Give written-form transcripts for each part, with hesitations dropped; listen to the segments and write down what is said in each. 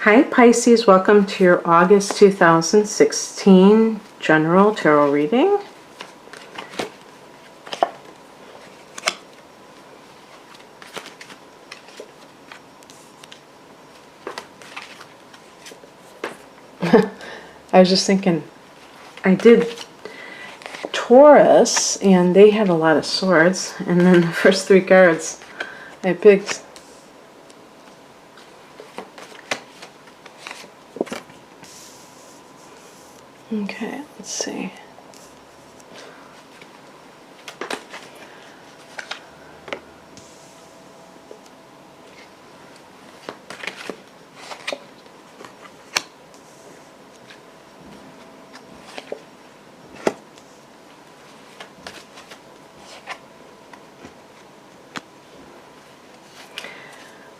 Hi Pisces, welcome to your August 2016 general tarot reading. I was just thinking, I did Taurus and they had a lot of swords, and then the first three cards I picked okay, let's see.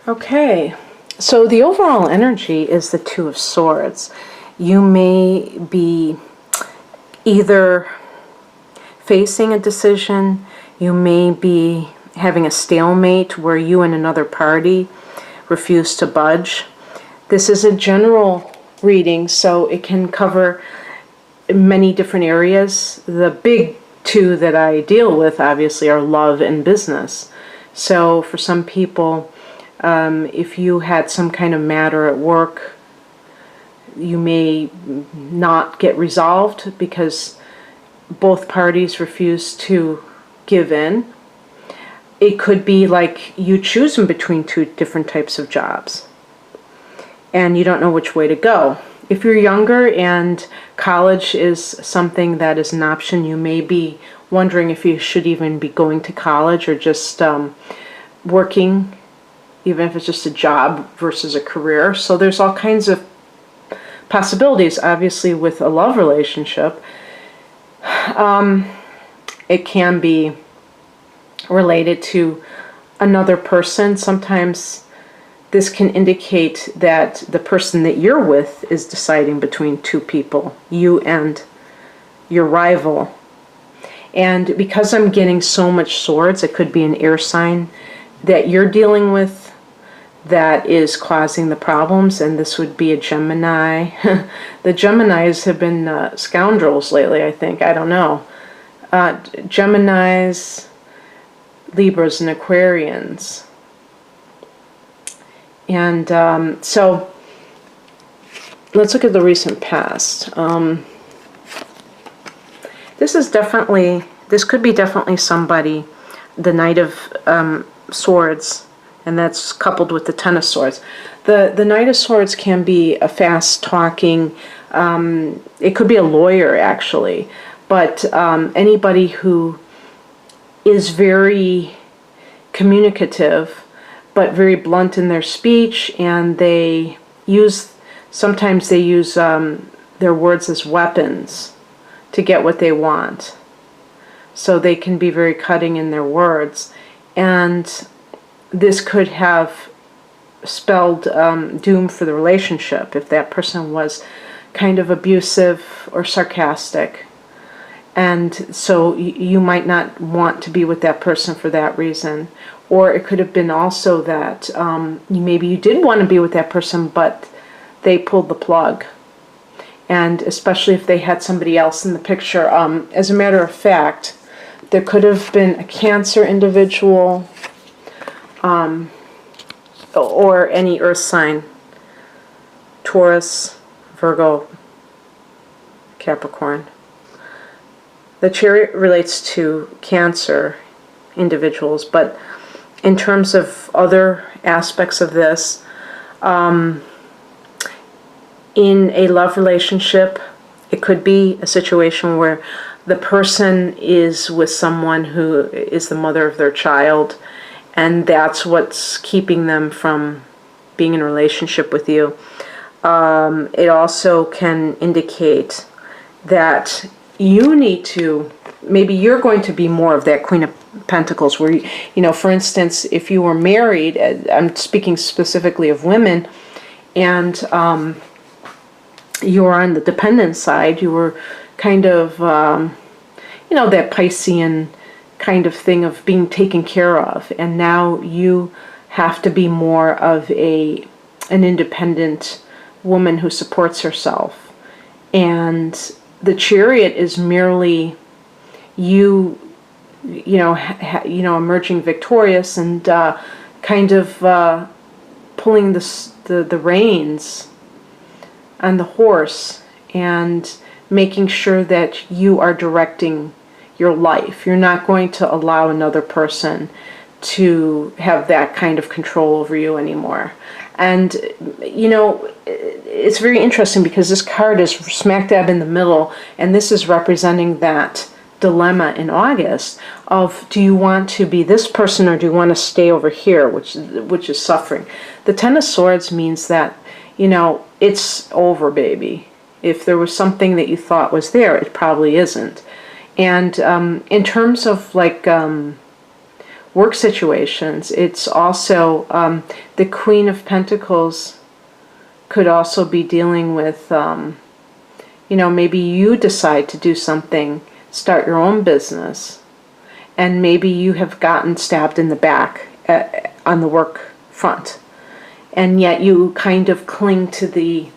Okay, so the overall energy is the Two of Swords. You may be either facing a decision, you may be having a stalemate where you and another party refuse to budge. This is a general reading, so it can cover many different areas. The big two that I deal with, obviously, are love and business. So for some people, if you had some kind of matter at work, you may not get resolved because both parties refuse to give in. It could be like you choosing between two different types of jobs and you don't know which way to go. If you're younger and college is something that is an option, you may be wondering if you should even be going to college or just working, even if it's just a job versus a career. So there's all kinds of possibilities. Obviously, with a love relationship, it can be related to another person. Sometimes this can indicate that the person that you're with is deciding between two people, you and your rival. And because I'm getting so much swords, it could be an air sign that you're dealing with that is causing the problems, and this would be a Gemini. The Geminis have been scoundrels lately, I think. I don't know. Geminis, Libras, and Aquarians. And so let's look at the recent past. This could be definitely somebody, the Knight of Swords, and that's coupled with the Ten of Swords. The Knight of Swords can be a fast-talking, it could be a lawyer actually, but anybody who is very communicative but very blunt in their speech, and sometimes they use their words as weapons to get what they want. So they can be very cutting in their words, and this could have spelled doom for the relationship if that person was kind of abusive or sarcastic. And so you might not want to be with that person for that reason. Or it could have been also that maybe you did want to be with that person, but they pulled the plug. And especially if they had somebody else in the picture. As a matter of fact, there could have been a Cancer individual, or any earth sign, Taurus, Virgo, Capricorn. The Chariot relates to Cancer individuals, but in terms of other aspects of this, in a love relationship, it could be a situation where the person is with someone who is the mother of their child, and that's what's keeping them from being in a relationship with you. It also can indicate that you need to, maybe you're going to be more of that Queen of Pentacles, where, for instance, if you were married, I'm speaking specifically of women, and you were on the dependent side, you were kind of, that Piscean kind of thing of being taken care of, and now you have to be more of an independent woman who supports herself. And the Chariot is merely you, emerging victorious and kind of pulling the reins on the horse and making sure that you are directing your life. You're not going to allow another person to have that kind of control over you anymore. And, it's very interesting because this card is smack dab in the middle, and this is representing that dilemma in August of, do you want to be this person or do you want to stay over here, which is suffering. The Ten of Swords means that, it's over, baby. If there was something that you thought was there, it probably isn't. And in terms of work situations, it's also the Queen of Pentacles could also be dealing with, maybe you decide to do something, start your own business, and maybe you have gotten stabbed in the back on the work front, and yet you kind of cling to the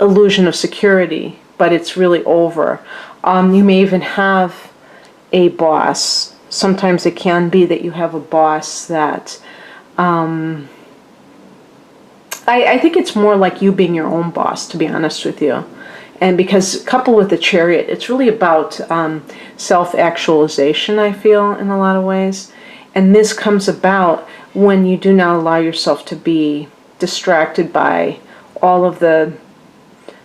illusion of security, but it's really over. You may even have a boss. Sometimes it can be that you have a boss that I think it's more like you being your own boss, to be honest with you. And because coupled with the Chariot, it's really about self-actualization, I feel, in a lot of ways. And this comes about when you do not allow yourself to be distracted by all of the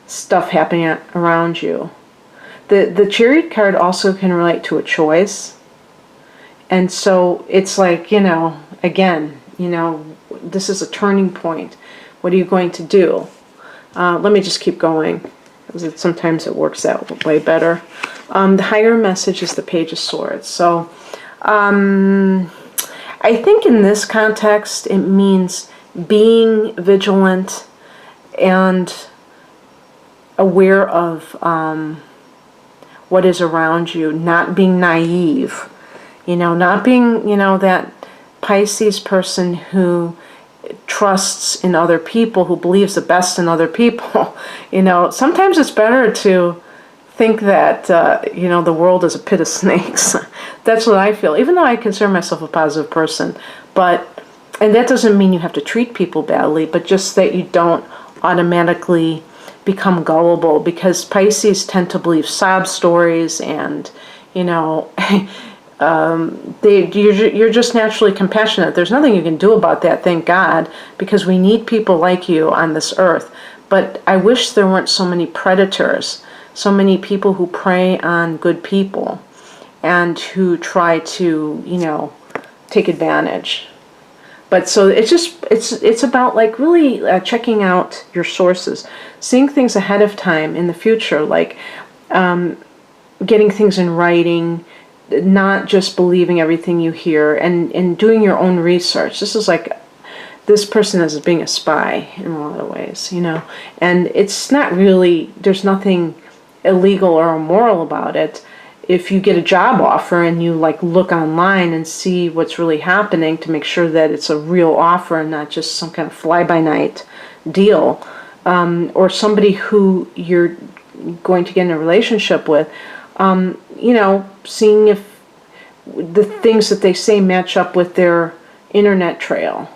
stuff happening around you. The Chariot card also can relate to a choice. And so it's like, again, this is a turning point. What are you going to do? Let me just keep going, because sometimes it works out way better. The higher message is the Page of Swords. So I think in this context, it means being vigilant and aware of what is around you, not being naive, not being, that Pisces person who trusts in other people, who believes the best in other people. Sometimes it's better to think that, the world is a pit of snakes. That's what I feel, even though I consider myself a positive person. And that doesn't mean you have to treat people badly, but just that you don't automatically become gullible, because Pisces tend to believe sob stories and, you're just naturally compassionate. There's nothing you can do about that, thank God, because we need people like you on this earth. But I wish there weren't so many predators, so many people who prey on good people and who try to, take advantage. But so it's about really checking out your sources, seeing things ahead of time in the future, like getting things in writing, not just believing everything you hear, and doing your own research. This is like this person is being a spy in a lot of ways, and it's not really, there's nothing illegal or immoral about it. If you get a job offer and you look online and see what's really happening to make sure that it's a real offer and not just some kind of fly-by-night deal, or somebody who you're going to get in a relationship with, seeing if the things that they say match up with their internet trail.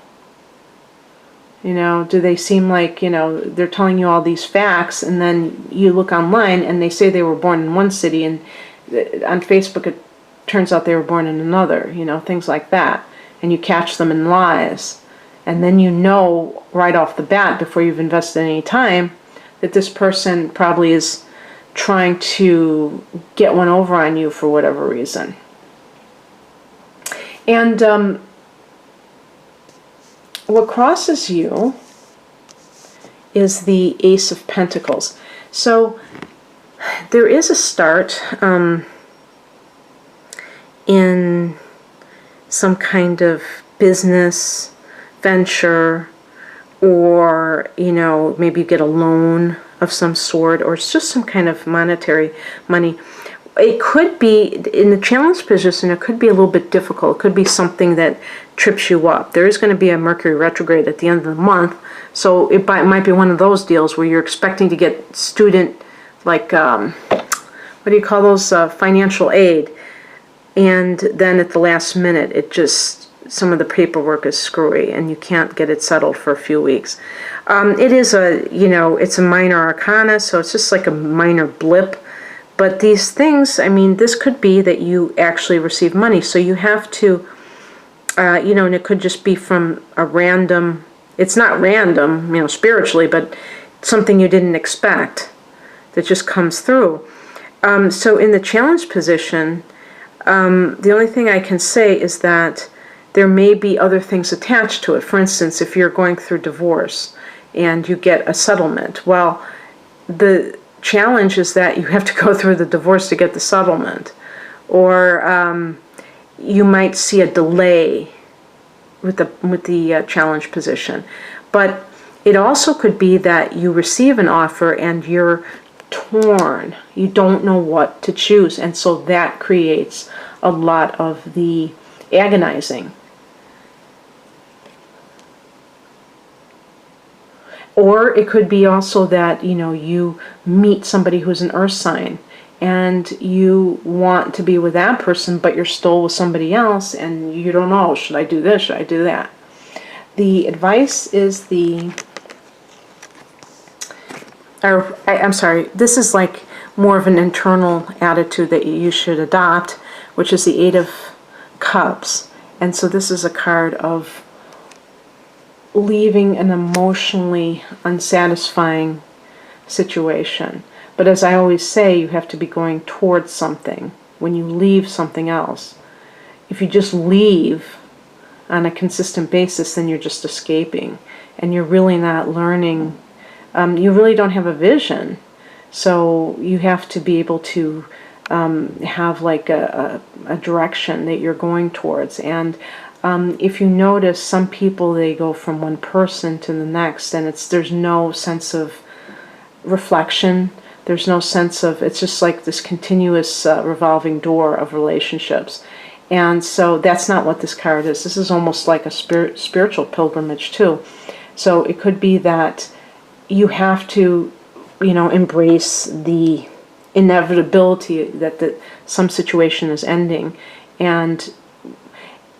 Do they seem like, they're telling you all these facts, and then you look online and they say they were born in one city, and on Facebook it turns out they were born in another, things like that. And you catch them in lies. And then right off the bat, before you've invested any time, that this person probably is trying to get one over on you for whatever reason. And what crosses you is the Ace of Pentacles. So there is a start in some kind of business venture, or maybe you get a loan of some sort, or it's just some kind of monetary money. it could be, in the challenge position, it could be a little bit difficult. It could be something that trips you up. There is going to be a Mercury retrograde at the end of the month, so it might be one of those deals where you're expecting to get student, like, what do you call those, financial aid, and then at the last minute, it just, some of the paperwork is screwy, and you can't get it settled for a few weeks. It is it's a minor arcana, so it's just like a minor blip. But these things, I mean, this could be that you actually receive money. So you have to, and it could just be from a random, it's not random, spiritually, but something you didn't expect that just comes through. So in the challenge position, the only thing I can say is that there may be other things attached to it. For instance, if you're going through divorce and you get a settlement, well, the challenge is that you have to go through the divorce to get the settlement. Or you might see a delay with the challenge position. But it also could be that you receive an offer and you're torn. You don't know what to choose. And so that creates a lot of the agonizing. Or it could be also that, you meet somebody who's an earth sign and you want to be with that person, but you're still with somebody else and you don't know, should I do this, should I do that? The advice is this is like more of an internal attitude that you should adopt, which is the Eight of Cups. And so this is a card of leaving an emotionally unsatisfying situation. But as I always say, you have to be going towards something when you leave something else. If you just leave on a consistent basis, then you're just escaping and you're really not learning. You really don't have a vision. So you have to be able to have like a direction that you're going towards. And if you notice, some people, they go from one person to the next, and there's no sense of reflection. There's no sense of, it's just like this continuous revolving door of relationships. And so that's not what this card is. This is almost like a spiritual pilgrimage too. So it could be that you have to, embrace the inevitability that some situation is ending. And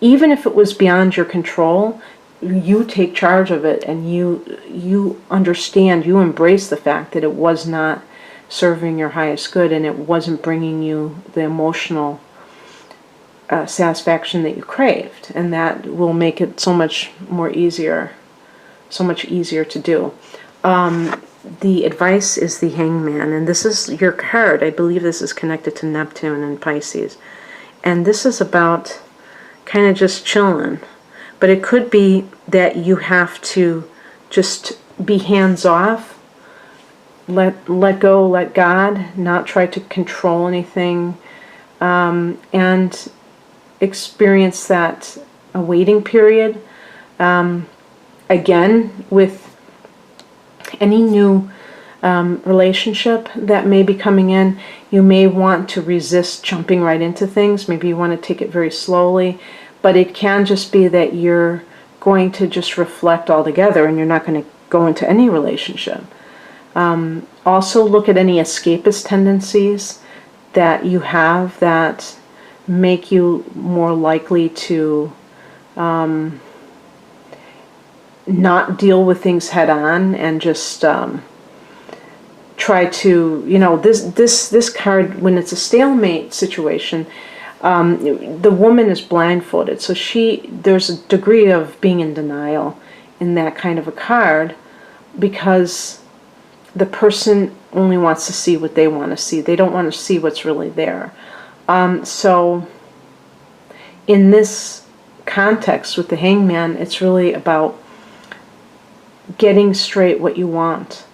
even if it was beyond your control, you take charge of it and you understand, you embrace the fact that it was not serving your highest good and it wasn't bringing you the emotional satisfaction that you craved. And that will make it so much easier to do. The advice is the Hangman, and this is your card. I believe this is connected to Neptune and Pisces. And this is about kind of just chilling. But it could be that you have to just be hands-off, let go, let God, not try to control anything, and experience that waiting period. Again, with any new relationship that may be coming in, you may want to resist jumping right into things. Maybe you want to take it very slowly, but it can just be that you're going to just reflect altogether and you're not going to go into any relationship. Also look at any escapist tendencies that you have that make you more likely to not deal with things head on and just try to, this card, when it's a stalemate situation, the woman is blindfolded, so there's a degree of being in denial in that kind of a card, because the person only wants to see what they want to see. They don't want to see what's really there. So in this context with the Hangman, it's really about getting straight what you want,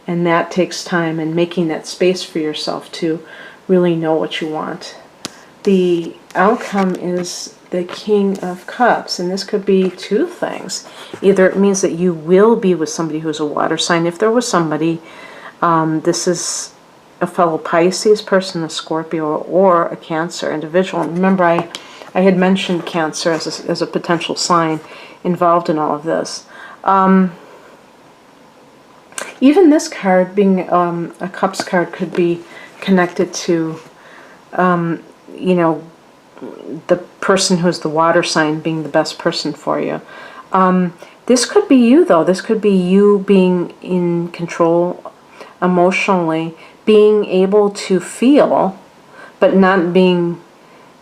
and that takes time, and making that space for yourself to really know what you want. The outcome is the King of Cups, and this could be two things. Either it means that you will be with somebody who's a water sign. If there was somebody, this is a fellow Pisces person, a Scorpio, or a Cancer individual. And remember, I had mentioned Cancer as a potential sign involved in all of this. Even this card, being a Cups card, could be connected to, you know, the person who's the water sign being the best person for you. This could be you, though. This could be you being in control emotionally, being able to feel, but not being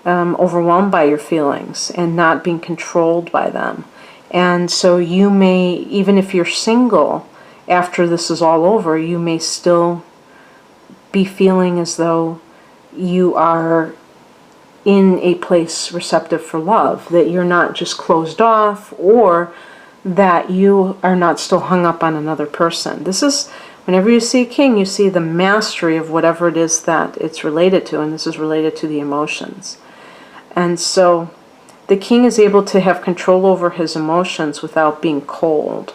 overwhelmed by your feelings and not being controlled by them. And so you may, even if you're single, after this is all over, you may still be feeling as though you are in a place receptive for love, that you're not just closed off, or that you are not still hung up on another person. This is, whenever you see a king, you see the mastery of whatever it is that it's related to, and this is related to the emotions. And so the king is able to have control over his emotions without being cold.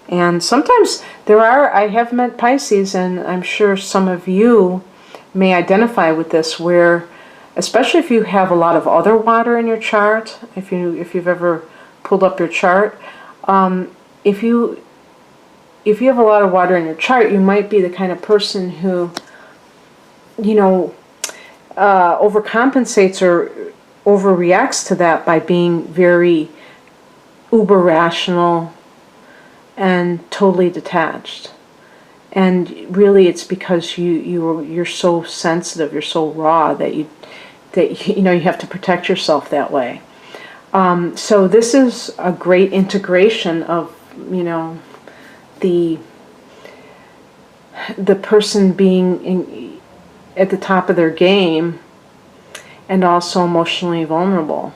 And sometimes I have met Pisces, and I'm sure some of you may identify with this, where, especially if you have a lot of other water in your chart, if you've ever pulled up your chart, if you have a lot of water in your chart, you might be the kind of person who, you know, overcompensates or overreacts to that by being very uber rational and totally detached. And really, it's because you're so sensitive, you're so raw that you know you have to protect yourself that way. So this is a great integration of, you know, the person being at the top of their game and also emotionally vulnerable.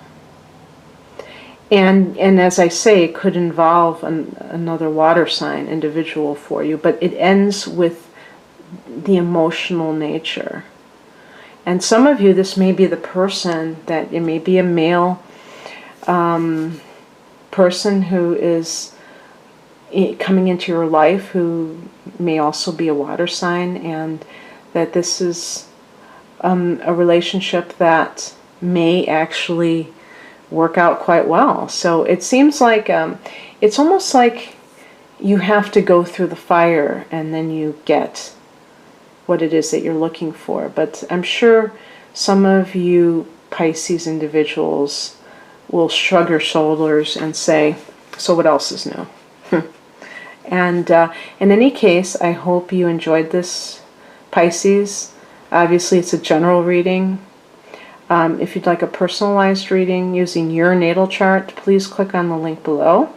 And as I say, it could involve another water sign individual for you, but it ends with the emotional nature. And some of you, this may be the person that, it may be a male person who is coming into your life, who may also be a water sign, and that this is a relationship that may actually work out quite well. So it seems like it's almost like you have to go through the fire and then you get what it is that you're looking for. But I'm sure some of you Pisces individuals will shrug your shoulders and say, so what else is new? And in any case, I hope you enjoyed this, Pisces. Obviously, it's a general reading. If you'd like a personalized reading using your natal chart, please click on the link below.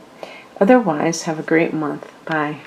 Otherwise, have a great month. Bye.